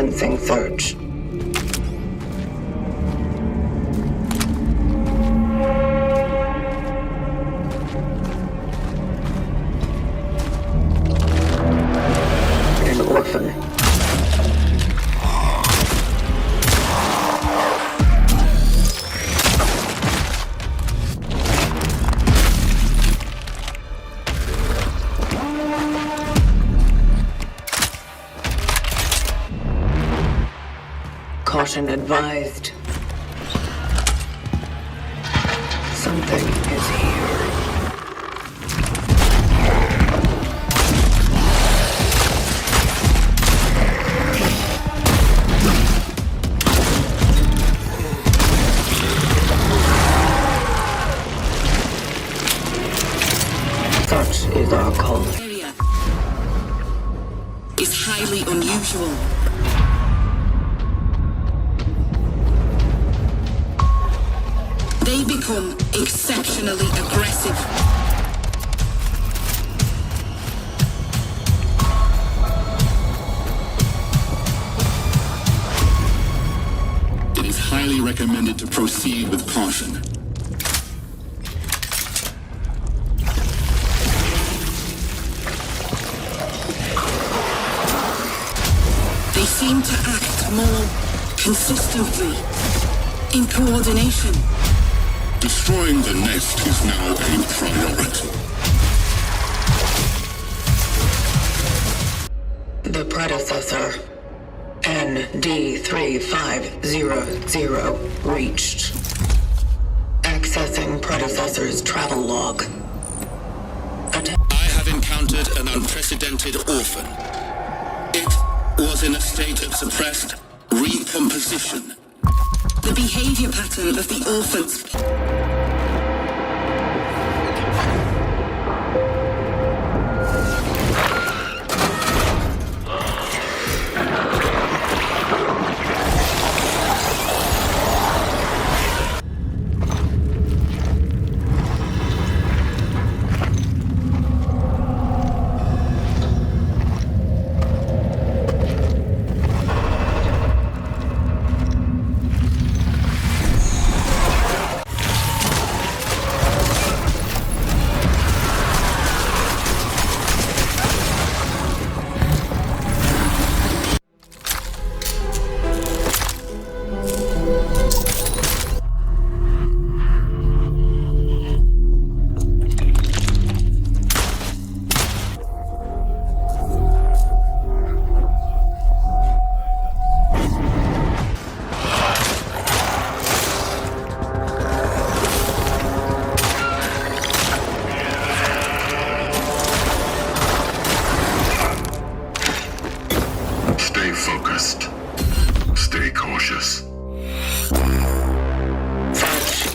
Commencing search. An orphan. Caution advised. Something is here. Such is our call. Area is highly unusual. They become exceptionally aggressive. It is highly recommended to proceed with caution. They seem to act more consistently, in coordination. Destroying the nest is now a priority. The predecessor, ND3500, reached. Accessing predecessor's travel log. I have encountered an unprecedented orphan. It was in a state of suppressed recomposition. The behavior pattern of the orphans.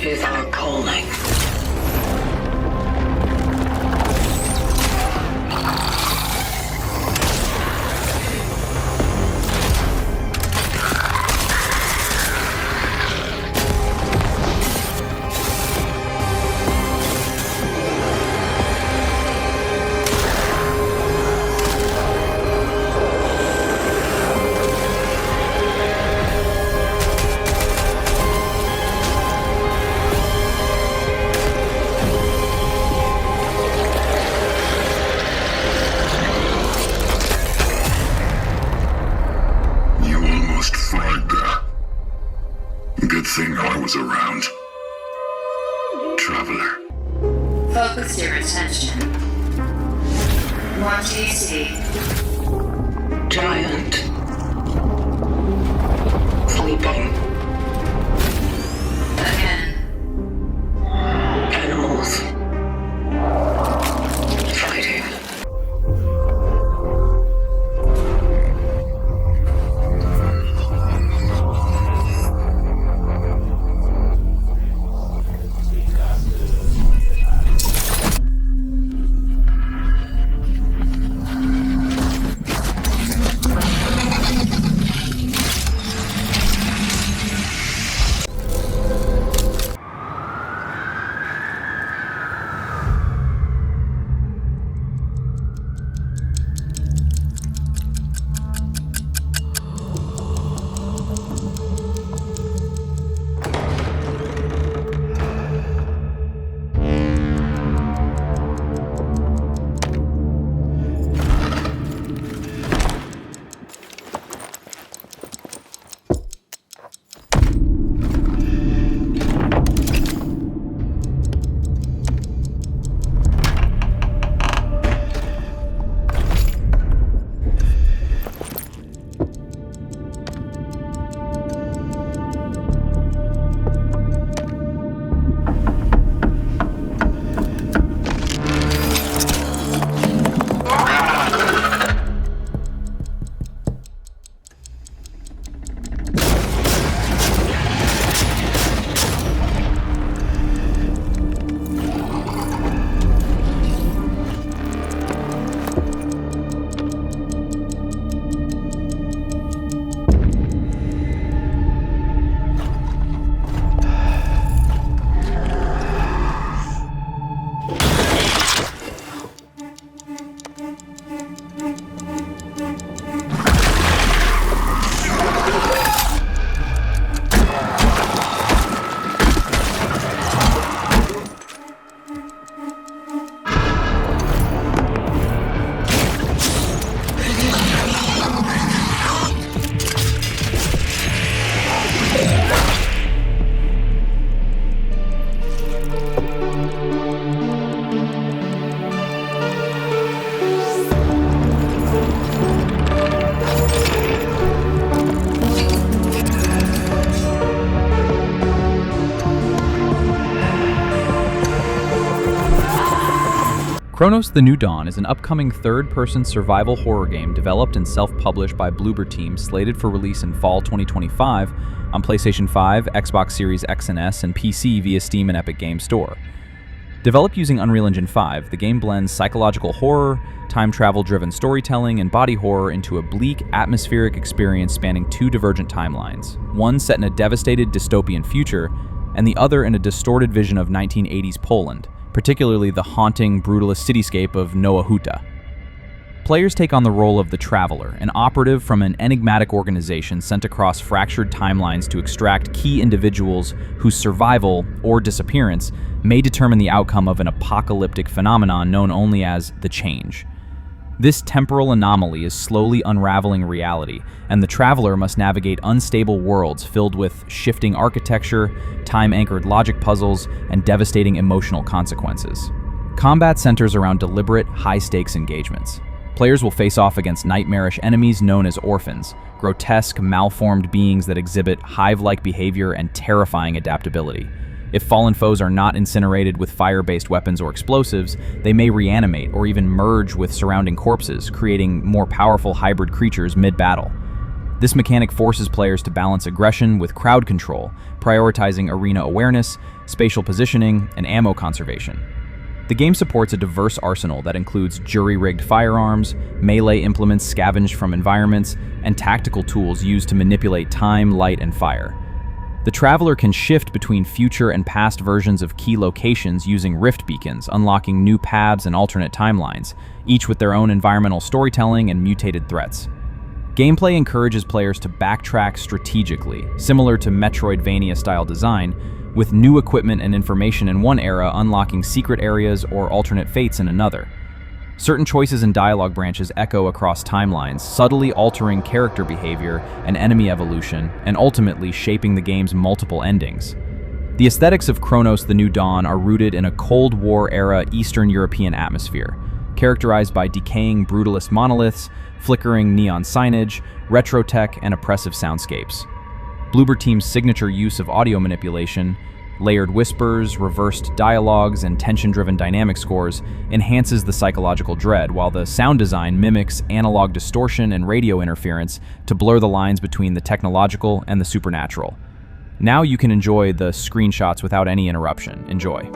Is our calling. Around. Traveler. Focus your attention. What do you see? Giant. Sleeping. Again. Animals. Fighting. Cronos: The New Dawn is an upcoming third-person survival horror game developed and self-published by Bloober Team, slated for release in fall 2025 on PlayStation 5, Xbox Series X and S, and PC via Steam and Epic Games Store. Developed using Unreal Engine 5, the game blends psychological horror, time travel-driven storytelling, and body horror into a bleak, atmospheric experience spanning two divergent timelines, one set in a devastated dystopian future, and the other in a distorted vision of 1980s Poland, particularly the haunting, brutalist cityscape of Nowa Huta. Players take on the role of the Traveler, an operative from an enigmatic organization sent across fractured timelines to extract key individuals whose survival or disappearance may determine the outcome of an apocalyptic phenomenon known only as the Change. This temporal anomaly is slowly unraveling reality, and the Traveler must navigate unstable worlds filled with shifting architecture, time-anchored logic puzzles, and devastating emotional consequences. Combat centers around deliberate, high-stakes engagements. Players will face off against nightmarish enemies known as orphans, grotesque, malformed beings that exhibit hive-like behavior and terrifying adaptability. If fallen foes are not incinerated with fire-based weapons or explosives, they may reanimate or even merge with surrounding corpses, creating more powerful hybrid creatures mid-battle. This mechanic forces players to balance aggression with crowd control, prioritizing arena awareness, spatial positioning, and ammo conservation. The game supports a diverse arsenal that includes jury-rigged firearms, melee implements scavenged from environments, and tactical tools used to manipulate time, light, and fire. The Traveler can shift between future and past versions of key locations using rift beacons, unlocking new paths and alternate timelines, each with their own environmental storytelling and mutated threats. Gameplay encourages players to backtrack strategically, similar to Metroidvania-style design, with new equipment and information in one era unlocking secret areas or alternate fates in another. Certain choices and dialogue branches echo across timelines, subtly altering character behavior and enemy evolution, and ultimately shaping the game's multiple endings. The aesthetics of Cronos: The New Dawn are rooted in a Cold War-era Eastern European atmosphere, characterized by decaying brutalist monoliths, flickering neon signage, retro tech, and oppressive soundscapes. Bloober Team's signature use of audio manipulation, layered whispers, reversed dialogues, and tension-driven dynamic scores enhances the psychological dread, while the sound design mimics analog distortion and radio interference to blur the lines between the technological and the supernatural. Now you can enjoy the screenshots without any interruption. Enjoy.